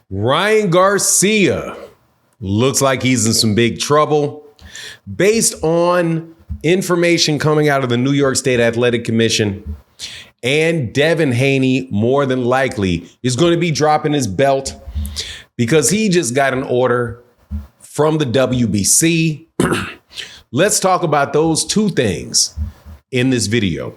Ryan Garcia looks like he's in some big trouble based on information coming out of the New York State Athletic Commission. And Devin Haney, more than likely, is going to be dropping his belt because he just got an order from the WBC. Let's talk about those two things in this video.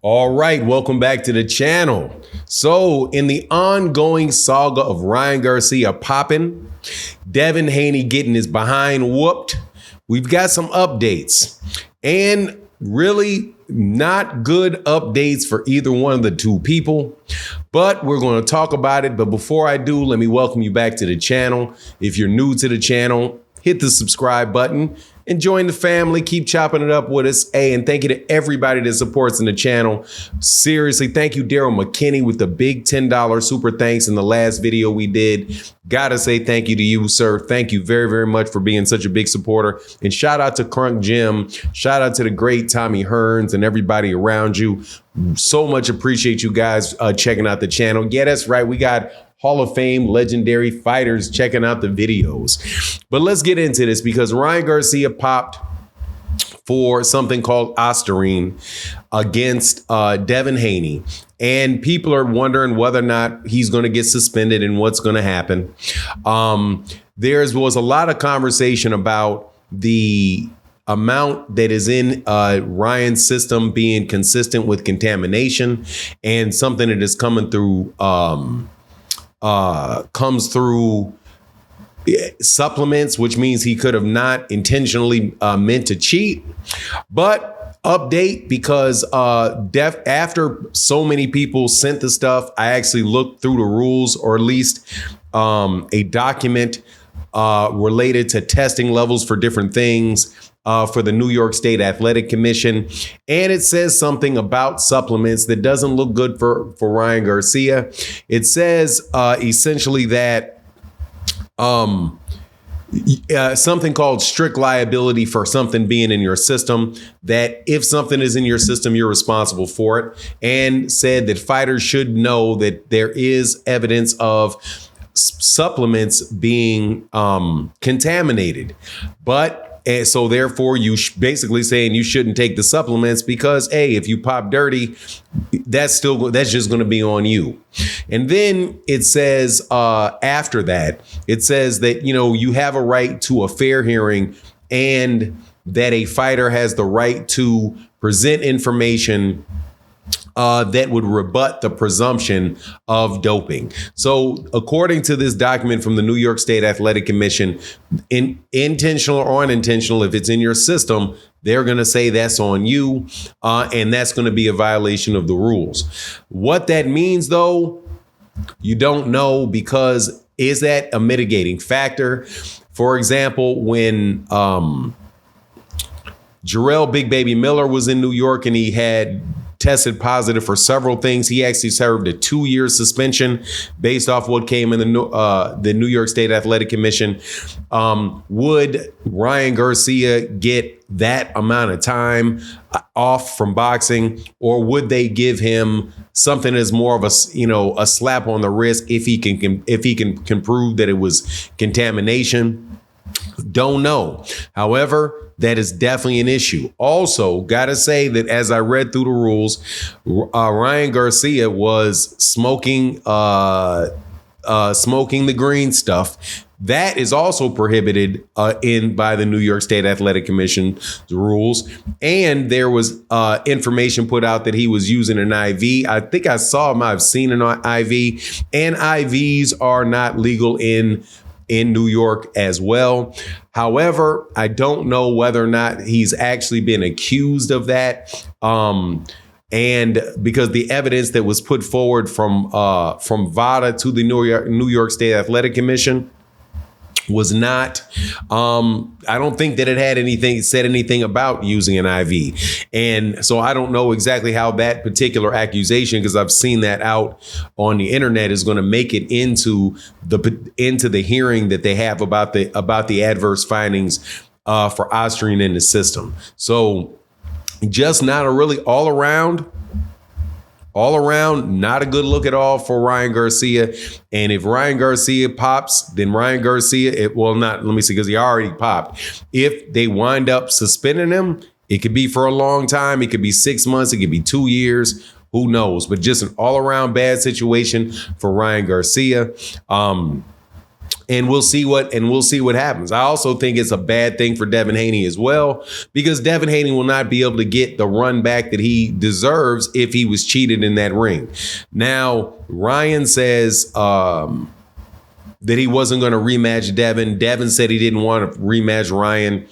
All right, welcome back to the channel. So in the ongoing saga of Ryan Garcia popping, Devin Haney getting his behind whooped, we've got some updates and really not good updates for either one of the two people, but we're going to talk about it. But before I do, let me welcome you back to the channel. If you're new to the channel, hit the subscribe button and join the family. Keep chopping it up with us. Hey, and thank you to everybody that supports in the channel. Seriously, thank you, Daryl McKinney, with the big $10 super thanks in the last video we did. Gotta say thank you to you, sir. Thank you very, very much for being such a big supporter. And shout out to Crunk Jim. Shout out to the great Tommy Hearns and everybody around you. So much appreciate you guys checking out the channel. Yeah, that's right. We got Hall of Fame legendary fighters checking out the videos. But let's get into this because Ryan Garcia popped for something called Ostarine against Devin Haney. And people are wondering whether or not he's going to get suspended and what's going to happen. There was a lot of conversation about the amount that is in Ryan's system being consistent with contamination and something that is coming through comes through supplements, which means he could have not intentionally meant to cheat. But update, because after so many people sent the stuff, I actually looked through the rules, or at least a document related to testing levels for different things for the New York State Athletic Commission. And it says something about supplements that doesn't look good for Ryan Garcia. It says essentially that something called strict liability for something being in your system, that if something is in your system, you're responsible for it, and said that fighters should know that there is evidence of supplements being contaminated. And so therefore, you basically saying you shouldn't take the supplements because, hey, if you pop dirty, that's just going to be on you. And then it says after that, it says that, you have a right to a fair hearing and that a fighter has the right to present information that would rebut the presumption of doping. So according to this document from the New York State Athletic Commission, intentional or unintentional, if it's in your system, they're going to say that's on you, and that's going to be a violation of the rules. What that means, though, you don't know, because is that a mitigating factor? For example, when Jarrell Big Baby Miller was in New York and he had tested positive for several things, he actually served a 2-year suspension based off what came in the New York State Athletic Commission. Would Ryan Garcia get that amount of time off from boxing, or would they give him something as more of a slap on the wrist if he can prove that it was contamination? Don't know. However, that is definitely an issue. Also, gotta say that as I read through the rules, Ryan Garcia was smoking the green stuff. That is also prohibited by the New York State Athletic Commission rules. And there was information put out that he was using an IV. I think I saw him. I've seen an IV, and IVs are not legal in New York as well. However, I don't know whether or not he's actually been accused of that. And because the evidence that was put forward from VADA to the New York State Athletic Commission was not, I don't think that it had said anything about using an IV. And so I don't know exactly how that particular accusation, because I've seen that out on the internet, is going to make it into the hearing that they have about the adverse findings for Austrian in the system. So just not a really all around, not a good look at all for Ryan Garcia. And if Ryan Garcia pops, then Ryan Garcia, because he already popped. If they wind up suspending him, it could be for a long time. It could be 6 months. It could be 2 years. Who knows? But just an all around bad situation for Ryan Garcia. And we'll see what happens. I also think it's a bad thing for Devin Haney as well, because Devin Haney will not be able to get the run back that he deserves if he was cheated in that ring. Now, Ryan says that he wasn't going to rematch Devin. Devin said he didn't want to rematch Ryan.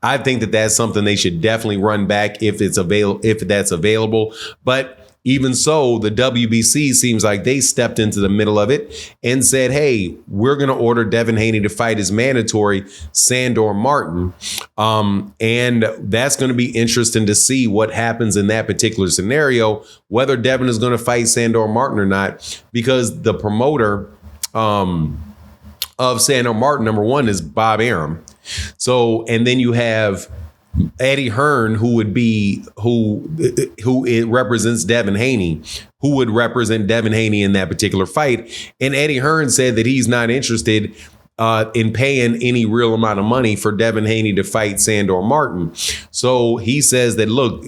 I think that that's something they should definitely run back if that's available. But even so, the WBC seems like they stepped into the middle of it and said, hey, we're going to order Devin Haney to fight his mandatory Sandor Martin. And that's going to be interesting to see what happens in that particular scenario, whether Devin is going to fight Sandor Martin or not, because the promoter of Sandor Martin, number one, is Bob Arum. So, and then you have Eddie Hearn, who represents Devin Haney, who would represent Devin Haney in that particular fight. And Eddie Hearn said that he's not interested in paying any real amount of money for Devin Haney to fight Sandor Martin. So he says that, look,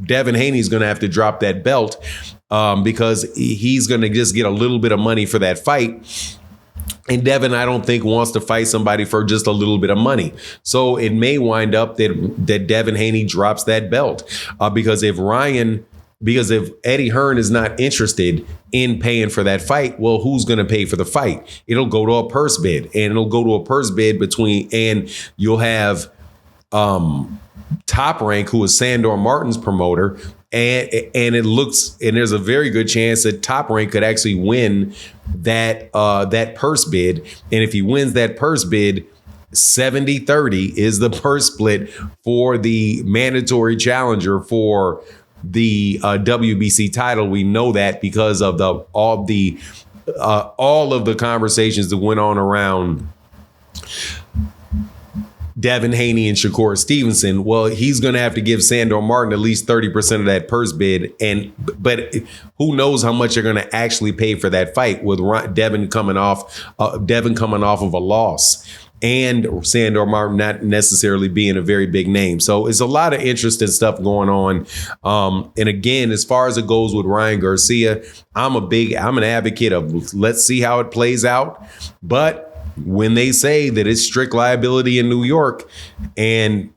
Devin Haney's going to have to drop that belt because he's going to just get a little bit of money for that fight. And Devin, I don't think, wants to fight somebody for just a little bit of money. So it may wind up that Devin Haney drops that belt because if Eddie Hearn is not interested in paying for that fight, well, who's going to pay for the fight? It'll go to a purse bid, and and you'll have Top Rank, who is Sandor Martin's promoter. And there's a very good chance that Top Rank could actually win that purse bid. And if he wins that purse bid, 70-30 is the purse split for the mandatory challenger for the WBC title. We know that because of all of the conversations that went on around Devin Haney and Shakur Stevenson. Well, he's going to have to give Sandor Martin at least 30% of that purse bid. But who knows how much they're going to actually pay for that fight with Devin coming off of a loss and Sandor Martin not necessarily being a very big name. So it's a lot of interesting stuff going on. And again, as far as it goes with Ryan Garcia, I'm an advocate of let's see how it plays out. But when they say that it's strict liability in New York, and,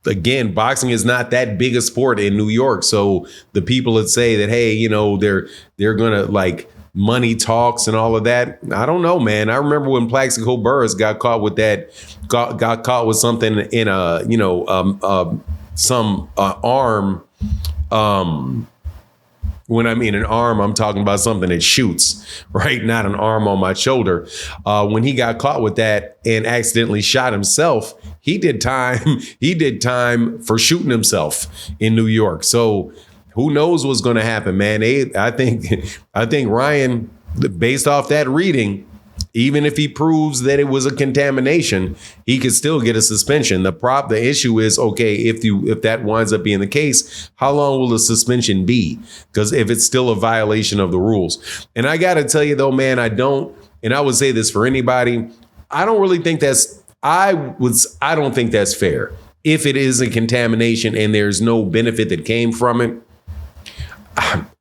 again, boxing is not that big a sport in New York. So the people that say that, hey, they're going to money talks and all of that. I don't know, man. I remember when Plaxico Burress got caught with that, got caught with something in some arm. When I mean an arm, I'm talking about something that shoots, right? Not an arm on my shoulder. When he got caught with that and accidentally shot himself, he did time. He did time for shooting himself in New York. So who knows what's going to happen, man? I think Ryan, based off that reading, even if he proves that it was a contamination, he could still get a suspension. The issue is, okay, if that winds up being the case, how long will the suspension be? Because if it's still a violation of the rules. And I got to tell you, though, man, I would say this for anybody, I don't think that's fair. If it is a contamination and there's no benefit that came from it,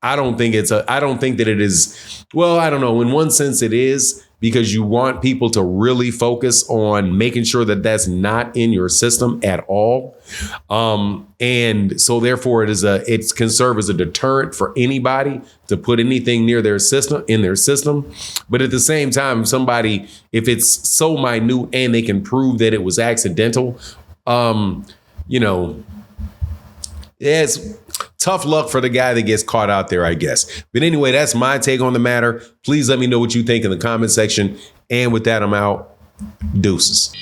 I don't think that it is. Well, I don't know. In one sense, it is, because you want people to really focus on making sure that that's not in your system at all. And so therefore it can serve as a deterrent for anybody to put anything in their system. But at the same time, if it's so minute and they can prove that it was accidental, it's tough luck for the guy that gets caught out there, I guess. But anyway, that's my take on the matter. Please let me know what you think in the comment section. And with that, I'm out. Deuces.